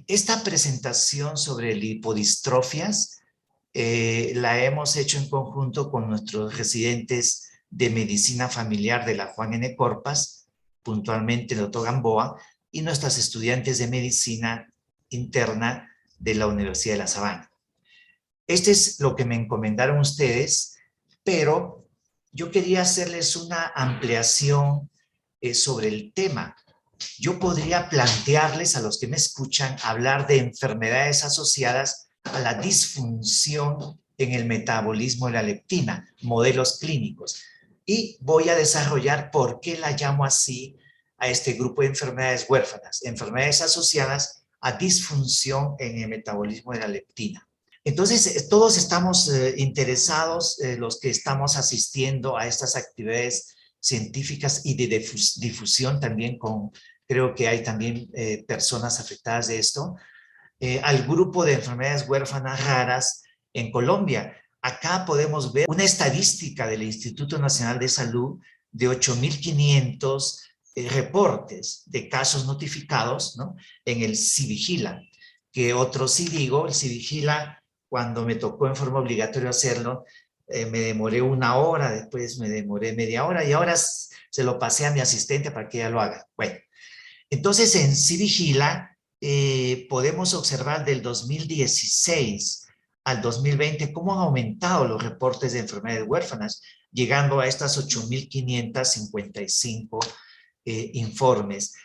Esta presentación sobre lipodistrofias la hemos hecho en conjunto con nuestros residentes de medicina familiar de la Juan N. Corpas, puntualmente el doctor Gamboa, y nuestras estudiantes de medicina interna de la Universidad de La Sabana. Este es lo que me encomendaron ustedes, pero yo quería hacerles una ampliación sobre el tema. Yo podría plantearles a los que me escuchan hablar de enfermedades asociadas a la disfunción en el metabolismo de la leptina, modelos clínicos. Y voy a desarrollar por qué la llamo así a este grupo de enfermedades huérfanas, enfermedades asociadas a disfunción en el metabolismo de la leptina. Entonces, todos estamos interesados, los que estamos asistiendo a estas actividades científicas y de difusión también creo que hay también personas afectadas de esto, al grupo de enfermedades huérfanas raras en Colombia. Acá podemos ver una estadística del Instituto Nacional de Salud de 8.500 reportes de casos notificados, ¿no?, en el CIVIGILA, que otro sí digo, el CIVIGILA, cuando me tocó en forma obligatoria hacerlo, me demoré 1 hora, después me demoré media hora y ahora se lo pasé a mi asistente para que ella lo haga. Bueno, entonces en CIVIGILA podemos observar del 2016 al 2020 cómo han aumentado los reportes de enfermedades huérfanas, llegando a estas 8.555 informes.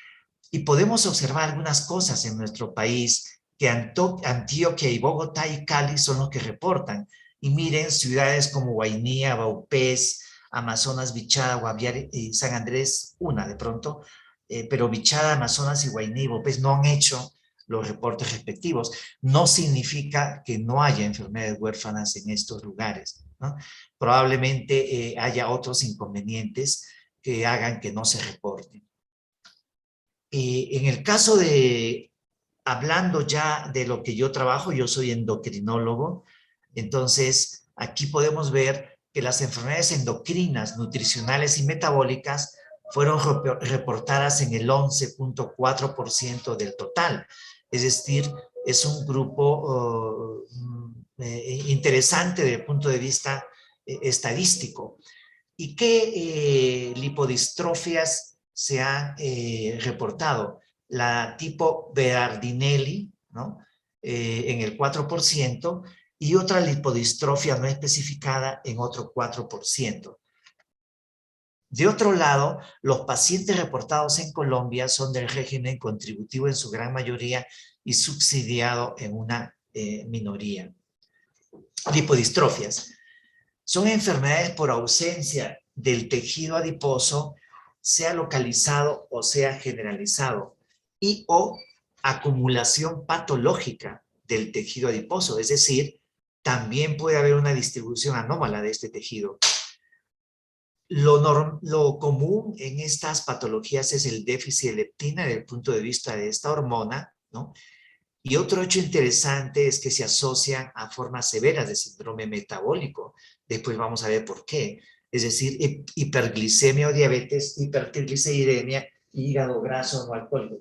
Y podemos observar algunas cosas en nuestro país, que Antioquia y Bogotá y Cali son los que reportan. Y miren, ciudades como Guainía, Vaupés, Amazonas, Bichada, Guaviare y San Andrés, una de pronto, pero Bichada, Amazonas y Guainía y Vaupés no han hecho los reportes respectivos. No significa que no haya enfermedades huérfanas en estos lugares, ¿no? Probablemente haya otros inconvenientes que hagan que no se reporten. En el caso de, hablando ya de lo que yo trabajo, yo soy endocrinólogo, entonces aquí podemos ver que las enfermedades endocrinas, nutricionales y metabólicas fueron reportadas en el 11.4% del total. Es decir, es un grupo interesante desde el punto de vista estadístico. ¿Y qué lipodistrofias se han reportado? La tipo Berardinelli, ¿no?, en el 4%, y otra lipodistrofia no especificada en otro 4%. De otro lado, los pacientes reportados en Colombia son del régimen contributivo en su gran mayoría y subsidiado en una minoría. Lipodistrofias son enfermedades por ausencia del tejido adiposo, sea localizado o sea generalizado, y o acumulación patológica del tejido adiposo, es decir, también puede haber una distribución anómala de este tejido. Lo común en estas patologías es el déficit de leptina desde el punto de vista de esta hormona, ¿no? Y otro hecho interesante es que se asocian a formas severas de síndrome metabólico. Después vamos a ver por qué. Es decir, hiperglicemia o diabetes, hipertrigliceridemia, hígado graso no alcohólico.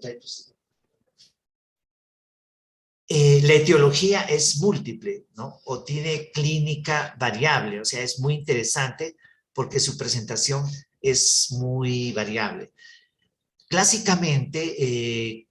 La etiología es múltiple, ¿no?, o tiene clínica variable, o sea, es muy interesante porque su presentación es muy variable. Clásicamente,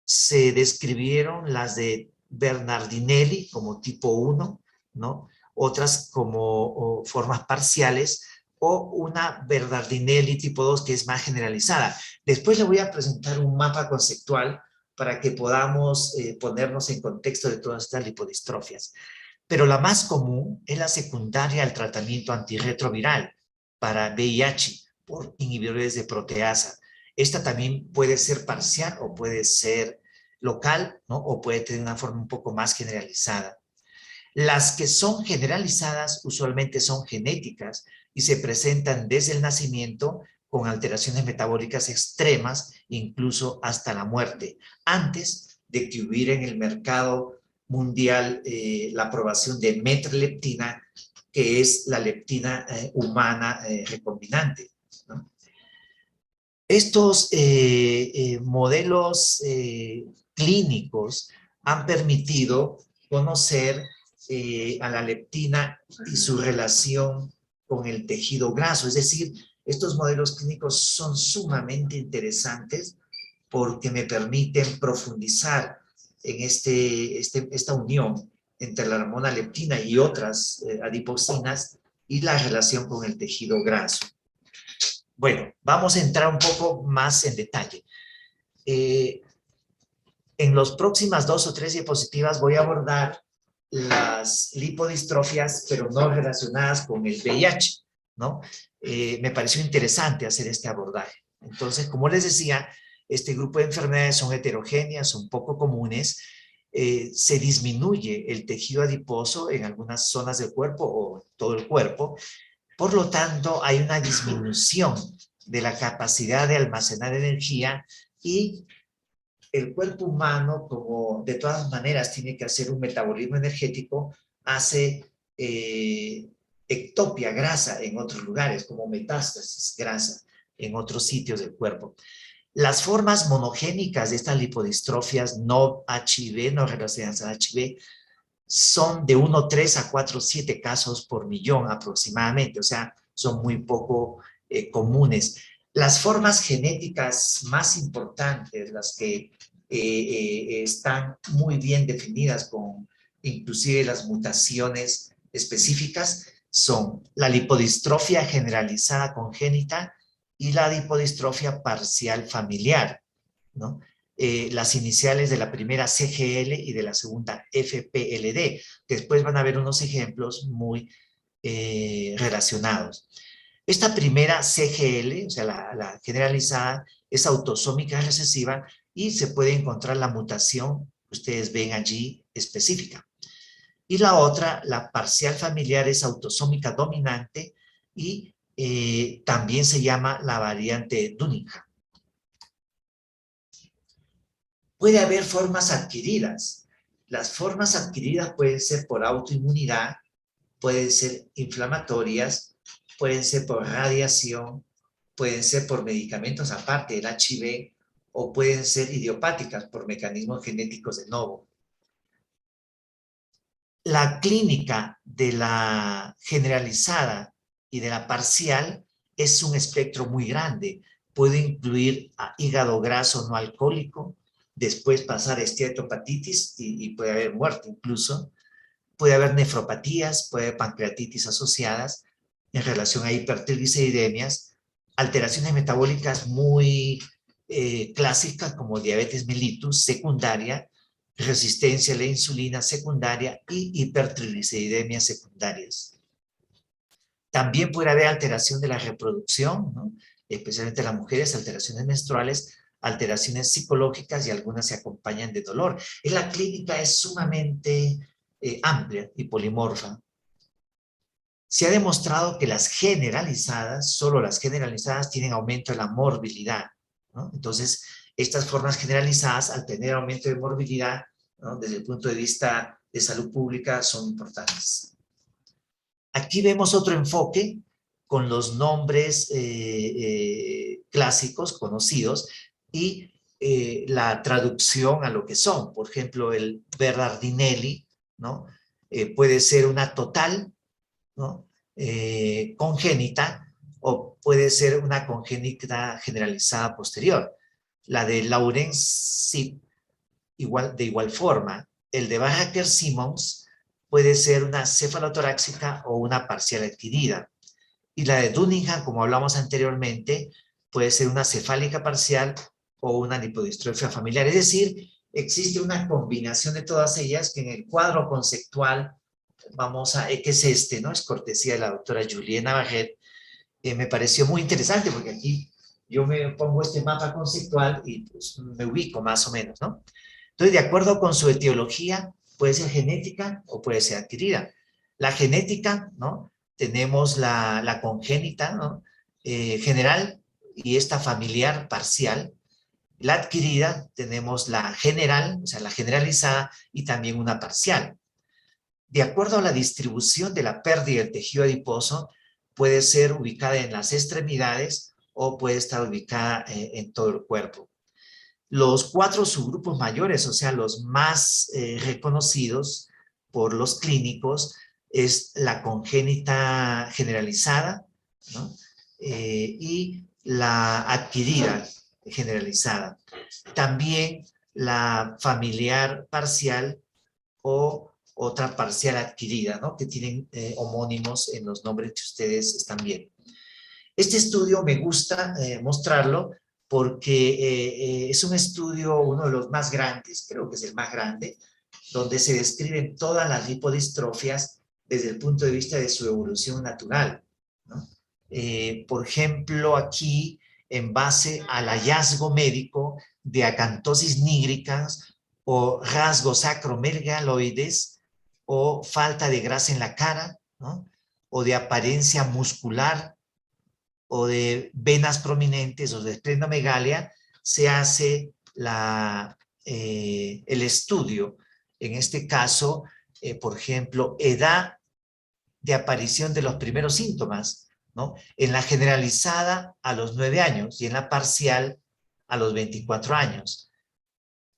se describieron las de Bernardinelli como tipo 1, ¿no?, otras como formas parciales, o una Bernardinelli tipo 2 que es más generalizada. Después le voy a presentar un mapa conceptual para que podamos ponernos en contexto de todas estas lipodistrofias. Pero la más común es la secundaria al tratamiento antirretroviral para VIH por inhibidores de proteasa. Esta también puede ser parcial o puede ser local, ¿no?, o puede tener una forma un poco más generalizada. Las que son generalizadas usualmente son genéticas y se presentan desde el nacimiento con alteraciones metabólicas extremas, incluso hasta la muerte, antes de que hubiera en el mercado mundial la aprobación de metreleptina, que es la leptina humana recombinante, ¿no? Estos modelos clínicos han permitido conocer a la leptina y su relación con el tejido graso. Es decir, estos modelos clínicos son sumamente interesantes porque me permiten profundizar en esta unión entre la hormona leptina y otras adiposinas y la relación con el tejido graso. Bueno, vamos a entrar un poco más en detalle. En las próximas 2 o 3 diapositivas voy a abordar las lipodistrofias, pero no relacionadas con el VIH, ¿no? Me pareció interesante hacer este abordaje. Entonces, como les decía, este grupo de enfermedades son heterogéneas, son poco comunes, se disminuye el tejido adiposo en algunas zonas del cuerpo o todo el cuerpo, por lo tanto, hay una disminución de la capacidad de almacenar energía y el cuerpo humano, como de todas maneras tiene que hacer un metabolismo energético, hace ectopia, grasa en otros lugares, como metástasis, grasa en otros sitios del cuerpo. Las formas monogénicas de estas lipodistrofias no HIV, no relacionadas al HIV, son de 1,3 a 4,7 casos por millón aproximadamente, o sea, son muy poco comunes. Las formas genéticas más importantes, las que están muy bien definidas con inclusive las mutaciones específicas, son la lipodistrofia generalizada congénita y la lipodistrofia parcial familiar, ¿no? Las iniciales de la primera CGL y de la segunda FPLD. Después van a ver unos ejemplos muy relacionados. Esta primera CGL, o sea, la generalizada, es autosómica recesiva y se puede encontrar la mutación que ustedes ven allí específica. Y la otra, la parcial familiar, es autosómica dominante y también se llama la variante Dunningham. Puede haber formas adquiridas. Las formas adquiridas pueden ser por autoinmunidad, pueden ser inflamatorias, pueden ser por radiación, pueden ser por medicamentos aparte del HIV o pueden ser idiopáticas por mecanismos genéticos de novo. La clínica de la generalizada y de la parcial es un espectro muy grande. Puede incluir hígado graso no alcohólico, después pasar a esteatohepatitis y puede haber muerte incluso. Puede haber nefropatías, puede haber pancreatitis asociadas en relación a hipertrigliceridemias, alteraciones metabólicas muy clásicas como diabetes mellitus secundaria, resistencia a la insulina secundaria y hipertrigliceridemias secundarias. También puede haber alteración de la reproducción, ¿no? Especialmente en las mujeres, alteraciones menstruales, alteraciones psicológicas y algunas se acompañan de dolor. La clínica es sumamente amplia y polimorfa. Se ha demostrado que las generalizadas, solo las generalizadas, tienen aumento de la morbilidad, ¿no? Entonces, estas formas generalizadas, al tener aumento de morbilidad, ¿no?, desde el punto de vista de salud pública, son importantes. Aquí vemos otro enfoque con los nombres clásicos, conocidos, y la traducción a lo que son. Por ejemplo, el Berardinelli, ¿no? Puede ser una total, ¿no?, congénita, o puede ser una congénita generalizada posterior. La de Lawrence de igual forma. El de Bahaker-Simmons puede ser una cefalotoráxica o una parcial adquirida. Y la de Dunningham, como hablamos anteriormente, puede ser una cefálica parcial o una lipodistrofia familiar. Es decir, existe una combinación de todas ellas que en el cuadro conceptual que es este, ¿no? Es cortesía de la doctora Juliana Barret. Me pareció muy interesante porque aquí yo me pongo este mapa conceptual y pues, me ubico más o menos, ¿no? Entonces, de acuerdo con su etiología, puede ser genética o puede ser adquirida. La genética, ¿no? Tenemos la congénita, ¿no?, general, y esta familiar parcial. La adquirida, tenemos la general, o sea, la generalizada, y también una parcial. De acuerdo a la distribución de la pérdida del tejido adiposo, puede ser ubicada en las extremidades o puede estar ubicada en todo el cuerpo. Los 4 subgrupos mayores, o sea, los más reconocidos por los clínicos, es la congénita generalizada, ¿no? Y la adquirida generalizada. También la familiar parcial o otra parcial adquirida, ¿no? Que tienen homónimos en los nombres que ustedes están viendo. Este estudio me gusta mostrarlo porque es un estudio, uno de los más grandes, creo que es el más grande, donde se describen todas las lipodistrofias desde el punto de vista de su evolución natural, ¿no? Por ejemplo, aquí, en base al hallazgo médico de acantosis nígricas o rasgos acromegaloides o falta de grasa en la cara, ¿no? O de apariencia muscular o de venas prominentes o de esplenomegalia, se hace el estudio. En este caso, por ejemplo, edad de aparición de los primeros síntomas, ¿no? En la generalizada a los 9 años y en la parcial a los 24 años.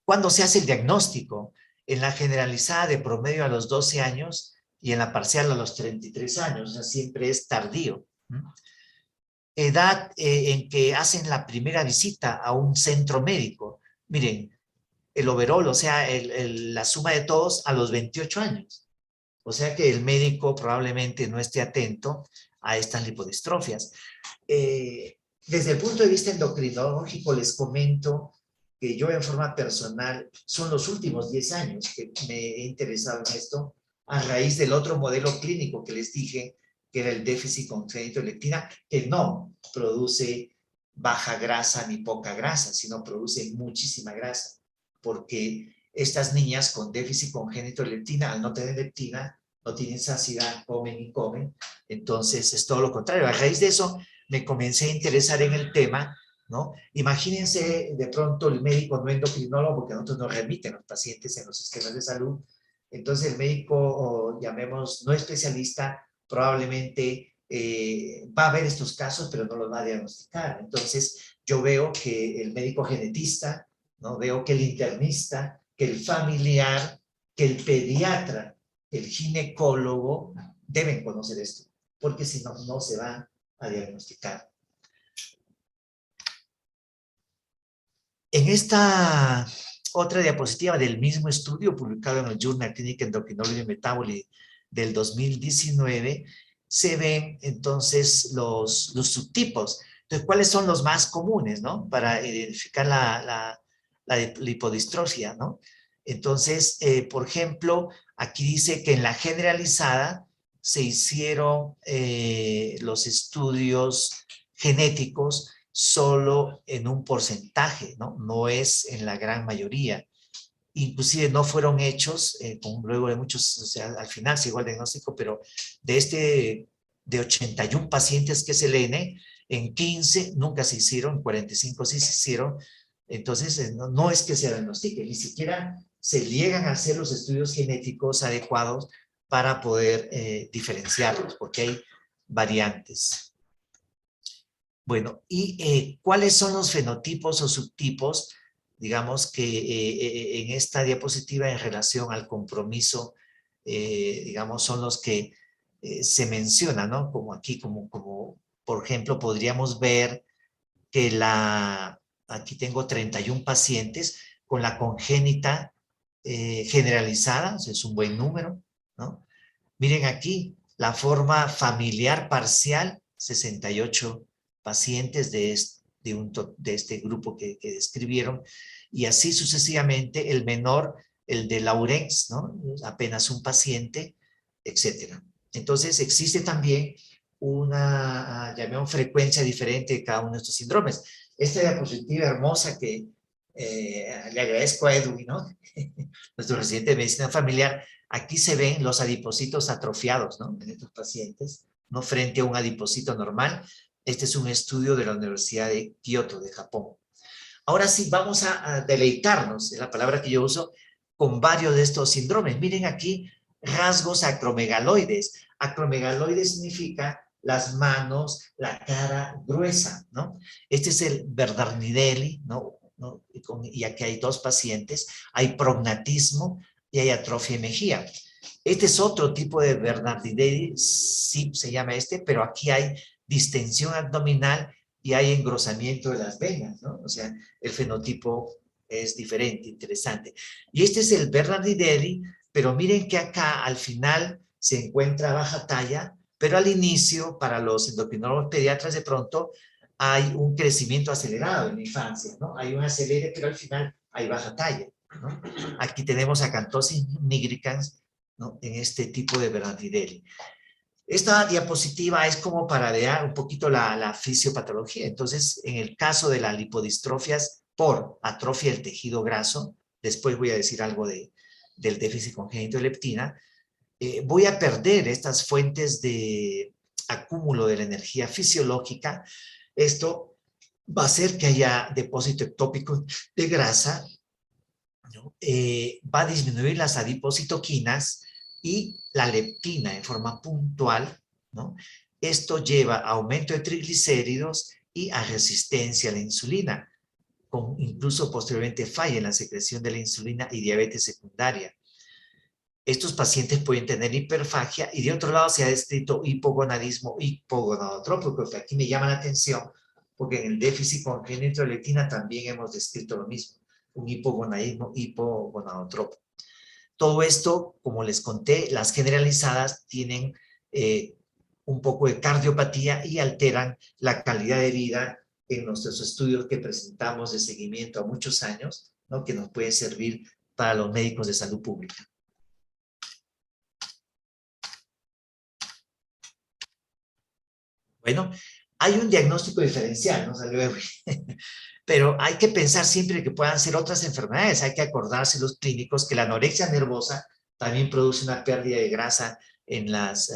¿Cuándo se hace el diagnóstico? En la generalizada de promedio a los 12 años y en la parcial a los 33 años, o sea, siempre es tardío. Edad en que hacen la primera visita a un centro médico. Miren, el overall, o sea, la suma de todos a los 28 años. O sea que el médico probablemente no esté atento a estas lipodistrofias. Desde el punto de vista endocrinológico les comento que yo en forma personal son los últimos 10 años que me he interesado en esto a raíz del otro modelo clínico que les dije, que era el déficit congénito de leptina, que no produce baja grasa ni poca grasa, sino produce muchísima grasa, porque estas niñas con déficit congénito de leptina, al no tener leptina, no tienen saciedad, comen y comen, entonces es todo lo contrario. A raíz de eso me comencé a interesar en el tema, ¿no? Imagínense de pronto el médico no endocrinólogo, porque nosotros nos remiten los pacientes en los sistemas de salud, entonces el médico, o llamemos no especialista, probablemente va a ver estos casos, pero no los va a diagnosticar. Entonces yo veo que el médico genetista, ¿no? Veo que el internista, que el familiar, que el pediatra, el ginecólogo deben conocer esto, porque si no, no se va a diagnosticar. En esta otra diapositiva del mismo estudio publicado en el Journal Clinical Endocrinology and Metabology del 2019, se ven entonces los subtipos. Entonces, ¿cuáles son los más comunes, no? Para identificar la lipodistrofia, ¿no? Entonces, por ejemplo, aquí dice que en la generalizada se hicieron los estudios genéticos solo en un porcentaje, ¿no? No es en la gran mayoría. Inclusive no fueron hechos, luego de muchos, o sea, al final se llegó al diagnóstico, pero de 81 pacientes que se leen, en 15 nunca se hicieron, en 45 sí se hicieron. Entonces, no es que se diagnostique, ni siquiera se llegan a hacer los estudios genéticos adecuados para poder diferenciarlos, porque hay variantes. Bueno, ¿y cuáles son los fenotipos o subtipos, digamos, que en esta diapositiva en relación al compromiso, digamos, son los que se mencionan, ¿no? Como aquí, como por ejemplo, podríamos ver que aquí tengo 31 pacientes con la congénita generalizada, o sea, es un buen número, ¿no? Miren aquí, la forma familiar parcial, 68 pacientes de este grupo que describieron, y así sucesivamente el menor, el de Laurens, ¿no? Apenas un paciente, etcétera. Entonces existe también una, llamemos, frecuencia diferente de cada uno de estos síndromes. Esta diapositiva hermosa que le agradezco a Edwin, ¿no? Nuestro residente de medicina familiar. Aquí se ven los adipocitos atrofiados, ¿no? En estos pacientes, no frente a un adipocito normal. Este es un estudio de la Universidad de Kioto, de Japón. Ahora sí, vamos a deleitarnos, es la palabra que yo uso, con varios de estos síndromes. Miren aquí, rasgos acromegaloides. Acromegaloides significa las manos, la cara gruesa, ¿no? Este es el Bernardinelli, ¿no? ¿no? Y aquí hay dos pacientes, hay prognatismo y hay atrofia de mejilla. Este es otro tipo de Bernardinelli, sí se llama este, pero aquí hay distensión abdominal y hay engrosamiento de las venas, ¿no? O sea, el fenotipo es diferente, interesante. Y este es el Bernardinelli, pero miren que acá al final se encuentra baja talla, pero al inicio, para los endocrinólogos pediatras, de pronto hay un crecimiento acelerado en la infancia, ¿no? Hay un acelere, pero al final hay baja talla, ¿no? Aquí tenemos acantosis nigricans, ¿no? En este tipo de Bernardinelli. Esta diapositiva es como para ver un poquito la fisiopatología. Entonces, en el caso de las lipodistrofias por atrofia del tejido graso, después voy a decir algo del déficit congénito de leptina, voy a perder estas fuentes de acúmulo de la energía fisiológica. Esto va a hacer que haya depósito ectópico de grasa, ¿no? Va a disminuir las adipocitoquinas y la leptina en forma puntual, ¿no? Esto lleva a aumento de triglicéridos y a resistencia a la insulina, con incluso posteriormente falla en la secreción de la insulina y diabetes secundaria. Estos pacientes pueden tener hiperfagia y de otro lado se ha descrito hipogonadismo hipogonadotrópico, que aquí me llama la atención porque en el déficit congénito de leptina también hemos descrito lo mismo, un hipogonadismo hipogonadotrópico. Todo esto, como les conté, las generalizadas tienen un poco de cardiopatía y alteran la calidad de vida en nuestros estudios que presentamos de seguimiento a muchos años, ¿no? Que nos puede servir para los médicos de salud pública. Bueno, hay un diagnóstico diferencial, ¿no? Pero hay que pensar siempre que puedan ser otras enfermedades. Hay que acordarse los clínicos que la anorexia nervosa también produce una pérdida de grasa en las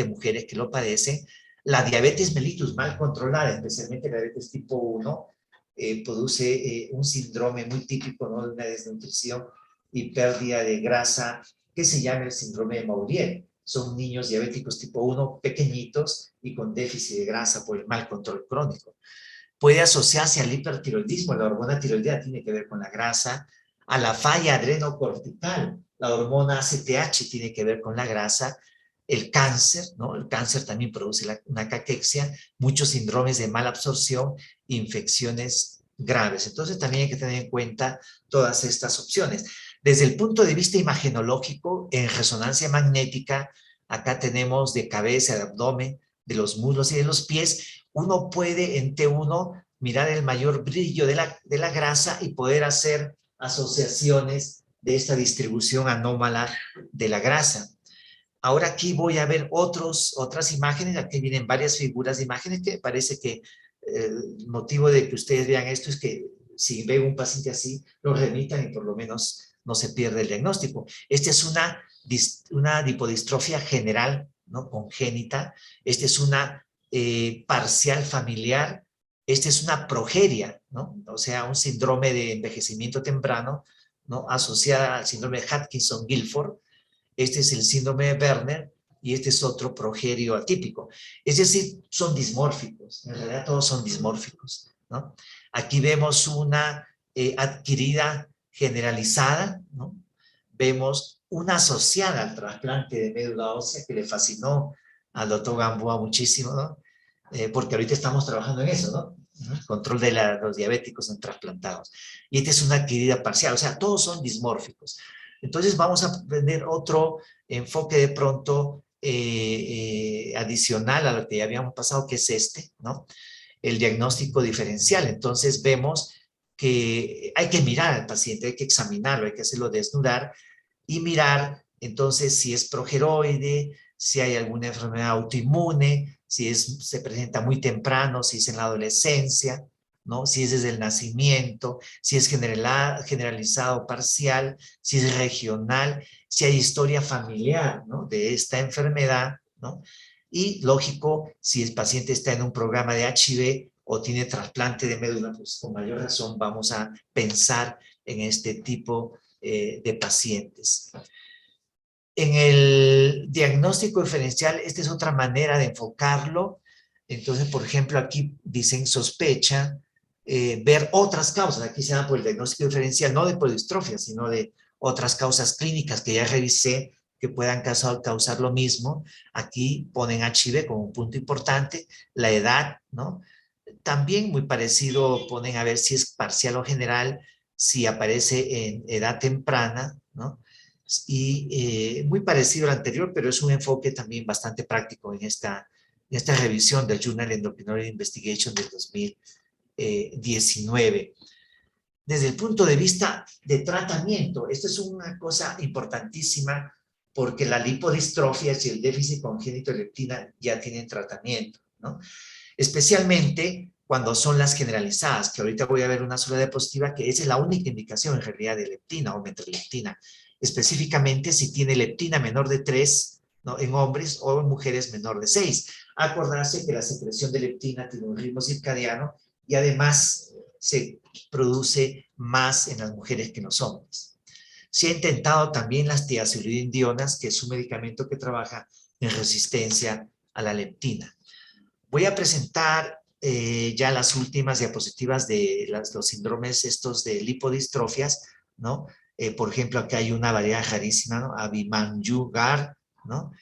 mujeres que lo padecen. La diabetes mellitus mal controlada, especialmente la diabetes tipo 1, produce un síndrome muy típico, ¿no? De una desnutrición y pérdida de grasa que se llama el síndrome de Maurier. Son niños diabéticos tipo 1 pequeñitos y con déficit de grasa por el mal control crónico. Puede asociarse al hipertiroidismo, la hormona tiroidea tiene que ver con la grasa, a la falla adrenocortical, la hormona ACTH tiene que ver con la grasa, el cáncer, ¿no? El cáncer también produce una caquexia, muchos síndromes de mala absorción, infecciones graves. Entonces también hay que tener en cuenta todas estas opciones. Desde el punto de vista imagenológico, en resonancia magnética, acá tenemos de cabeza, de abdomen, de los muslos y de los pies, uno puede en T1 mirar el mayor brillo de la grasa y poder hacer asociaciones de esta distribución anómala de la grasa. Ahora aquí voy a ver otras imágenes, aquí vienen varias figuras de imágenes que parece que el motivo de que ustedes vean esto es que si ven un paciente así, lo remitan y por lo menos no se pierde el diagnóstico. Esta es una lipodistrofia general, ¿no? Congénita. Esta es una parcial familiar. Esta es una progeria, ¿no? O sea, un síndrome de envejecimiento temprano, ¿no? Asociada al síndrome de Hutchinson-Gilford. Este es el síndrome de Werner y este es otro progerio atípico. Es decir, son dismórficos, en realidad todos son dismórficos, ¿no? Aquí vemos una adquirida generalizada, ¿no? Vemos una asociada al trasplante de médula ósea que le fascinó al doctor Gamboa muchísimo, ¿no? Porque ahorita estamos trabajando en eso, ¿no? Control de los diabéticos en trasplantados. Y esta es una adquirida parcial, o sea, todos son dismórficos. Entonces vamos a tener otro enfoque de pronto adicional a lo que ya habíamos pasado, que es este, ¿no? El diagnóstico diferencial. Entonces vemos que hay que mirar al paciente, hay que examinarlo, hay que hacerlo desnudar y mirar entonces si es progeroide, si hay alguna enfermedad autoinmune, si se presenta muy temprano, si es en la adolescencia, ¿no? Si es desde el nacimiento, si es generalizado parcial, si es regional, si hay historia familiar, ¿no? De esta enfermedad, ¿no? Y lógico, si el paciente está en un programa de HIV o tiene trasplante de médula, pues con mayor razón vamos a pensar en este tipo de pacientes. En el diagnóstico diferencial, esta es otra manera de enfocarlo. Entonces, por ejemplo, aquí dicen sospecha, ver otras causas. Aquí se da por el diagnóstico diferencial, no de polidistrofia, sino de otras causas clínicas que ya revisé que puedan causar lo mismo. Aquí ponen HIV como un punto importante, la edad, ¿no? También muy parecido, ponen a ver si es parcial o general, si aparece en edad temprana, ¿no? Y muy parecido al anterior, pero es un enfoque también bastante práctico en esta revisión del Journal Endocrinology Investigation del 2019. Desde el punto de vista de tratamiento, esto es una cosa importantísima porque la lipodistrofia y el déficit congénito de leptina ya tienen tratamiento, ¿no? Especialmente cuando son las generalizadas, que ahorita voy a ver una sola diapositiva, que esa es la única indicación en realidad de leptina o metrleptina, específicamente si tiene leptina menor de 3, ¿no? En hombres o en mujeres menor de 6. Acordarse que la secreción de leptina tiene un ritmo circadiano y además se produce más en las mujeres que en los hombres. Se ha intentado también las tiaziulidindionas, que es un medicamento que trabaja en resistencia a la leptina. Voy a presentar ya las últimas diapositivas de los síndromes estos de lipodistrofias, ¿no? Por ejemplo, aquí hay una variedad rarísima, ¿no? Abhimanyu-Gar, ¿no?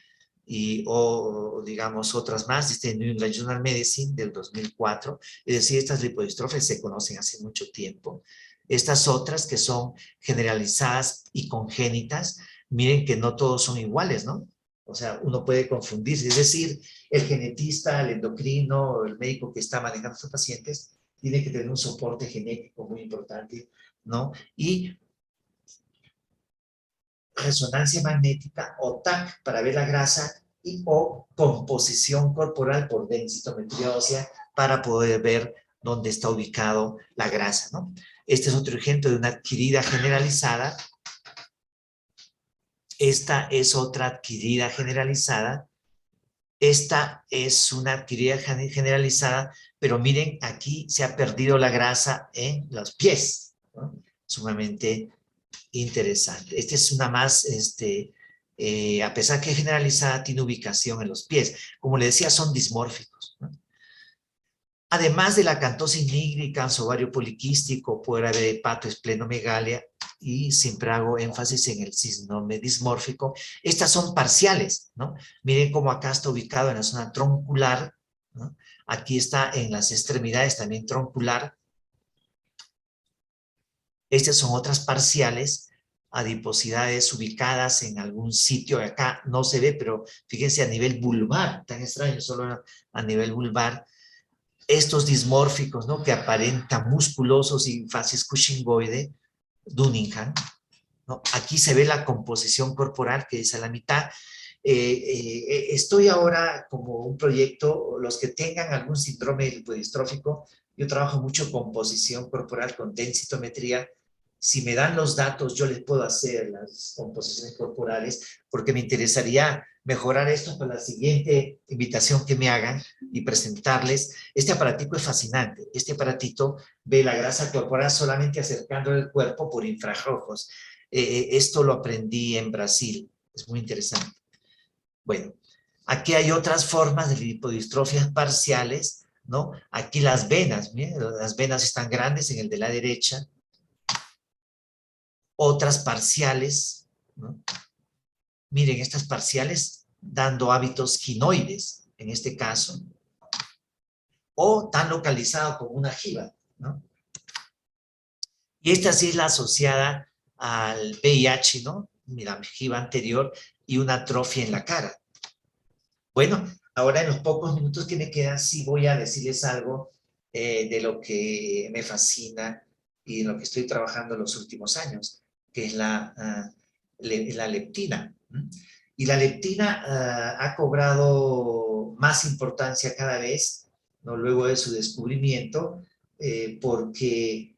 O digamos otras más, este New England Journal Medicine del 2004, es decir, estas lipodistrofias se conocen hace mucho tiempo. Estas otras que son generalizadas y congénitas, miren que no todos son iguales, ¿no? O sea, uno puede confundirse, es decir, el genetista, el endocrino, el médico que está manejando a estos pacientes, tiene que tener un soporte genético muy importante, ¿no? Y resonancia magnética o TAC para ver la grasa y o composición corporal por densitometría ósea para poder ver dónde está ubicado la grasa, ¿no? Este es otro ejemplo de una adquirida generalizada. Esta es otra adquirida generalizada. Esta es una adquirida generalizada, pero miren, aquí se ha perdido la grasa en los pies, ¿no? Sumamente interesante. Esta es una más, a pesar que es generalizada, tiene ubicación en los pies. Como le decía, son dismórficos, ¿no? Además de la acantosis nígricans, ovario poliquístico, puede haber hepatoesplenomegalia, y siempre hago énfasis en el síndrome dismórfico. Estas son parciales, ¿no? Miren cómo acá está ubicado en la zona troncular, ¿no? Aquí está en las extremidades también troncular. Estas son otras parciales, adiposidades ubicadas en algún sitio. Acá no se ve, pero fíjense a nivel vulvar, tan extraño, solo a nivel vulvar. Estos dismórficos, ¿no? Que aparentan musculosos y facies cushingoide, Dunningham, ¿no? Aquí se ve la composición corporal, que es a la mitad. Estoy ahora como un proyecto, los que tengan algún síndrome lipodistrófico, yo trabajo mucho composición corporal con densitometría. Si me dan los datos, yo les puedo hacer las composiciones corporales, porque me interesaría mejorar esto para la siguiente invitación que me hagan y presentarles. Este aparatito es fascinante. Este aparatito ve la grasa corporal solamente acercándole el cuerpo por infrarrojos. Esto lo aprendí en Brasil. Es muy interesante. Bueno, aquí hay otras formas de lipodistrofias parciales, ¿no? Aquí las venas, miren, las venas están grandes en el de la derecha, otras parciales, ¿no? Miren, estas parciales dando hábitos quinoides, en este caso, o tan localizado como una jiba, ¿no? Y esta sí es la asociada al VIH, ¿no? Mira, jiba anterior y una atrofia en la cara. Bueno, ahora en los pocos minutos que me quedan, sí voy a decirles algo de lo que me fascina y de lo que estoy trabajando en los últimos años, que es la leptina. Y la leptina ha cobrado más importancia cada vez, ¿no? Luego de su descubrimiento, porque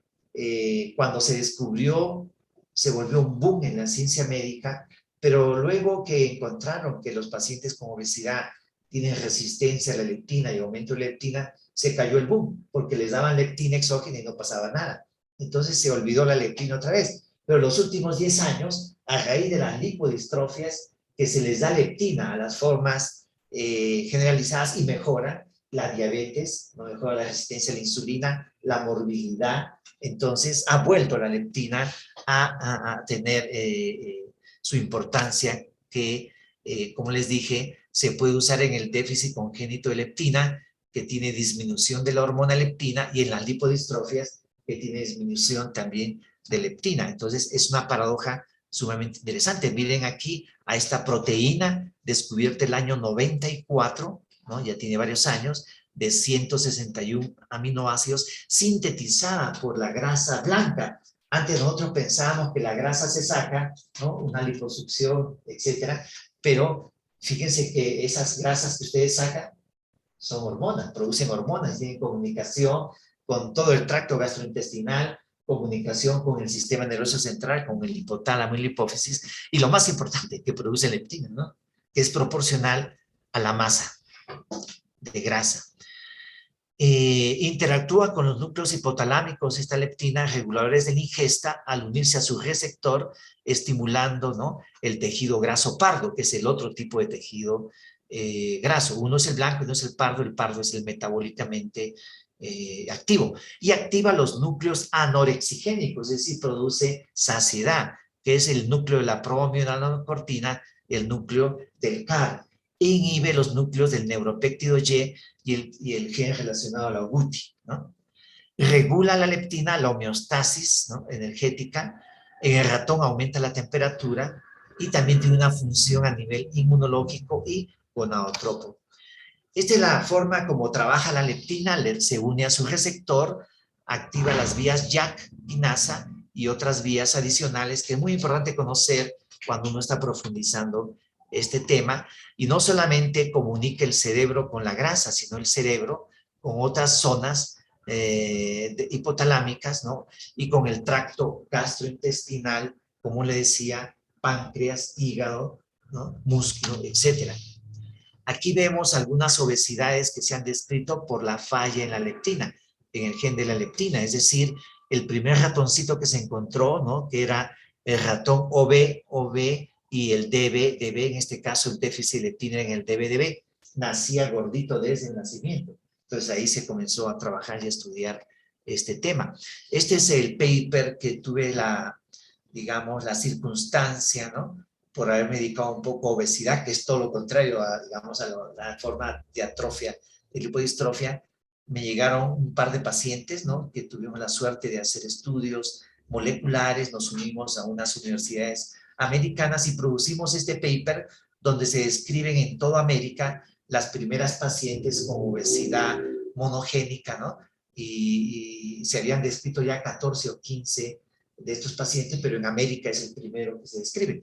cuando se descubrió, se volvió un boom en la ciencia médica, pero luego que encontraron que los pacientes con obesidad tienen resistencia a la leptina y aumento de leptina, se cayó el boom, porque les daban leptina exógena y no pasaba nada. Entonces se olvidó la leptina otra vez. Pero los últimos 10 años, a raíz de las lipodistrofias, que se les da leptina a las formas generalizadas y mejoran, la diabetes, no mejora la resistencia a la insulina, la morbilidad. Entonces ha vuelto la leptina a tener su importancia que, como les dije, se puede usar en el déficit congénito de leptina, que tiene disminución de la hormona leptina, y en las lipodistrofias, que tiene disminución también de leptina. Entonces es una paradoja sumamente interesante. Miren aquí a esta proteína descubierta el año 94, ¿no? Ya tiene varios años, de 161 aminoácidos, sintetizada por la grasa blanca. Antes nosotros pensábamos que la grasa se saca, ¿no? Una liposucción, etcétera, pero fíjense que esas grasas que ustedes sacan son hormonas, producen hormonas, tienen comunicación con todo el tracto gastrointestinal, comunicación con el sistema nervioso central, con el hipotálamo y la hipófisis, y lo más importante, que produce leptina, ¿no? Que es proporcional a la masa de grasa. Interactúa con los núcleos hipotalámicos, esta leptina, reguladores de la ingesta, al unirse a su receptor, estimulando, ¿no?, el tejido graso pardo, que es el otro tipo de tejido graso. Uno es el blanco, uno es el pardo es el metabólicamente activo. Y activa los núcleos anorexigénicos, es decir, produce saciedad, que es el núcleo de la promiolanocortina, el núcleo del CAR. Inhibe los núcleos del neuropéptido y el gen relacionado a la UTI, ¿no? Regula la leptina, la homeostasis, ¿no?, energética. En el ratón aumenta la temperatura y también tiene una función a nivel inmunológico y gonadotropo. Esta es la forma como trabaja la leptina, se une a su receptor, activa las vías JAK, quinasa y otras vías adicionales que es muy importante conocer cuando uno está profundizando este tema, y no solamente comunica el cerebro con la grasa, sino el cerebro con otras zonas hipotalámicas, ¿no?, y con el tracto gastrointestinal, como le decía, páncreas, hígado, ¿no?, músculo, etcétera. Aquí vemos algunas obesidades que se han descrito por la falla en la leptina, en el gen de la leptina, es decir, el primer ratoncito que se encontró, ¿no?, que era el ratón OB y el DB, en este caso el déficit de leptina en el DB, nacía gordito desde el nacimiento. Entonces ahí se comenzó a trabajar y a estudiar este tema. Este es el paper que tuve digamos, la circunstancia, ¿no?, por haberme dedicado un poco a obesidad, que es todo lo contrario a, digamos, a la forma de atrofia, de lipodistrofia. Me llegaron un par de pacientes, ¿no?, que tuvimos la suerte de hacer estudios moleculares, nos unimos a unas universidades americanas y producimos este paper donde se describen en toda América las primeras pacientes con obesidad monogénica, ¿no? Y se habían descrito ya 14 o 15 de estos pacientes, pero en América es el primero que se describe.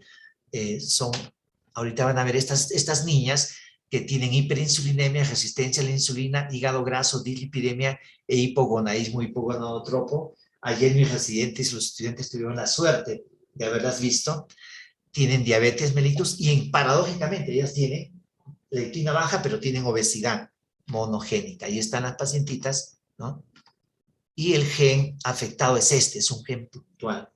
Ahorita van a ver estas niñas que tienen hiperinsulinemia, resistencia a la insulina, hígado graso, dislipidemia e hipogonadismo hipogonadotropo. Ayer mis residentes y los estudiantes tuvieron la suerte de haberlas visto. Tienen diabetes mellitus y paradójicamente ellas tienen leptina baja, pero tienen obesidad monogénica. Ahí están las pacientitas, ¿no? Y el gen afectado es es un gen puntual.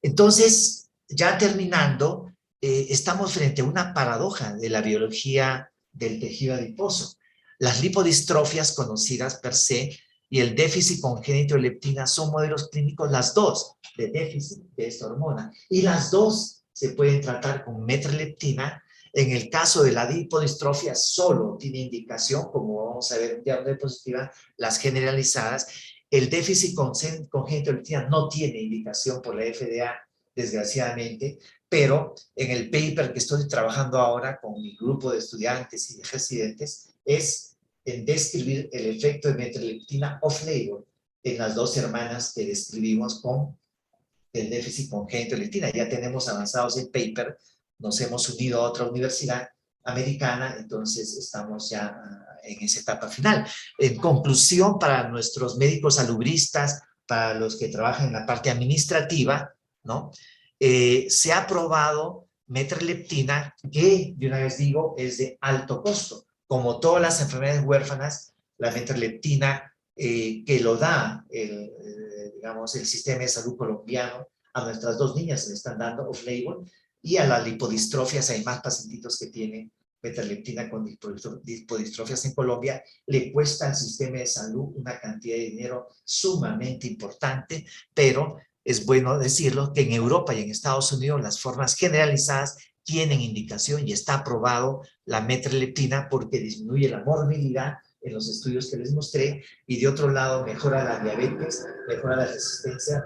Entonces, ya terminando, estamos frente a una paradoja de la biología del tejido adiposo. Las lipodistrofias conocidas per se y el déficit congénito de leptina son modelos clínicos, las dos, de déficit de esta hormona. Y las dos se pueden tratar con metrleptina. En el caso de la lipodistrofia solo tiene indicación, como vamos a ver en diapositiva, las generalizadas. El déficit congénito de leptina no tiene indicación por la FDA, desgraciadamente, pero en el paper que estoy trabajando ahora con mi grupo de estudiantes y de residentes es en describir el efecto de metrleptina off-label en las dos hermanas que describimos con el déficit congénito de leptina. Ya tenemos avanzados el paper, nos hemos unido a otra universidad americana, entonces estamos ya en esa etapa final. En conclusión, para nuestros médicos salubristas, para los que trabajan en la parte administrativa, ¿no?, se ha probado metrleptina, que, de una vez digo, es de alto costo. Como todas las enfermedades huérfanas, la metrleptina que lo da digamos, el sistema de salud colombiano, a nuestras dos niñas se le están dando off-label, y a las lipodistrofias hay más pacientitos que tienen metraleptina con lipodistrofias en Colombia, le cuesta al sistema de salud una cantidad de dinero sumamente importante, pero es bueno decirlo que en Europa y en Estados Unidos las formas generalizadas tienen indicación y está aprobado la metraleptina porque disminuye la morbilidad en los estudios que les mostré, y de otro lado mejora la diabetes, mejora la resistencia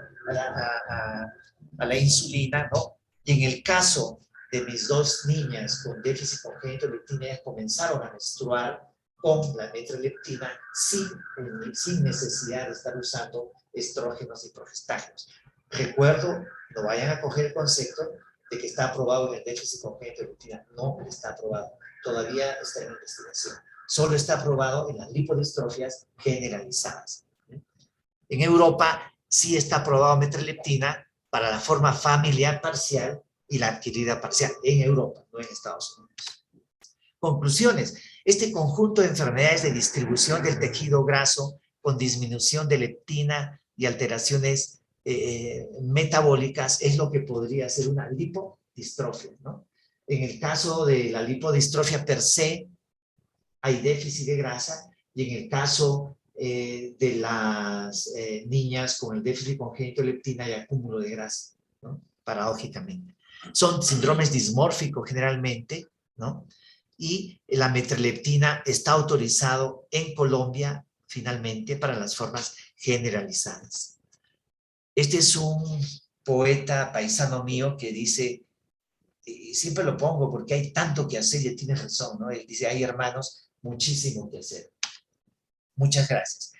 a la insulina, ¿no? Y en el caso de mis dos niñas con déficit congénito de leptina, ellas comenzaron a menstruar con la metraleptina sin necesidad de estar usando estrógenos y progestágenos. Recuerdo, no vayan a coger el concepto de que está aprobado en el déficit congénito de leptina. No está aprobado. Todavía está en investigación. Solo está aprobado en las lipodistrofias generalizadas. En Europa sí está aprobado metraleptina para la forma familiar parcial y la adquirida parcial. En Europa, no en Estados Unidos. Conclusiones. Este conjunto de enfermedades de distribución del tejido graso con disminución de leptina y alteraciones metabólicas es lo que podría ser una lipodistrofia, ¿no? En el caso de la lipodistrofia per se, hay déficit de grasa, y en el caso de las niñas con el déficit congénito de leptina hay acúmulo de grasa, ¿no? Paradójicamente. Son síndromes dismórficos generalmente, ¿no? Y la metraleptina está autorizado en Colombia finalmente para las formas generalizadas. Este es un poeta paisano mío que dice, y siempre lo pongo porque hay tanto que hacer, y tiene razón, ¿no? Él dice, hay hermanos, muchísimo que hacer. Muchas gracias.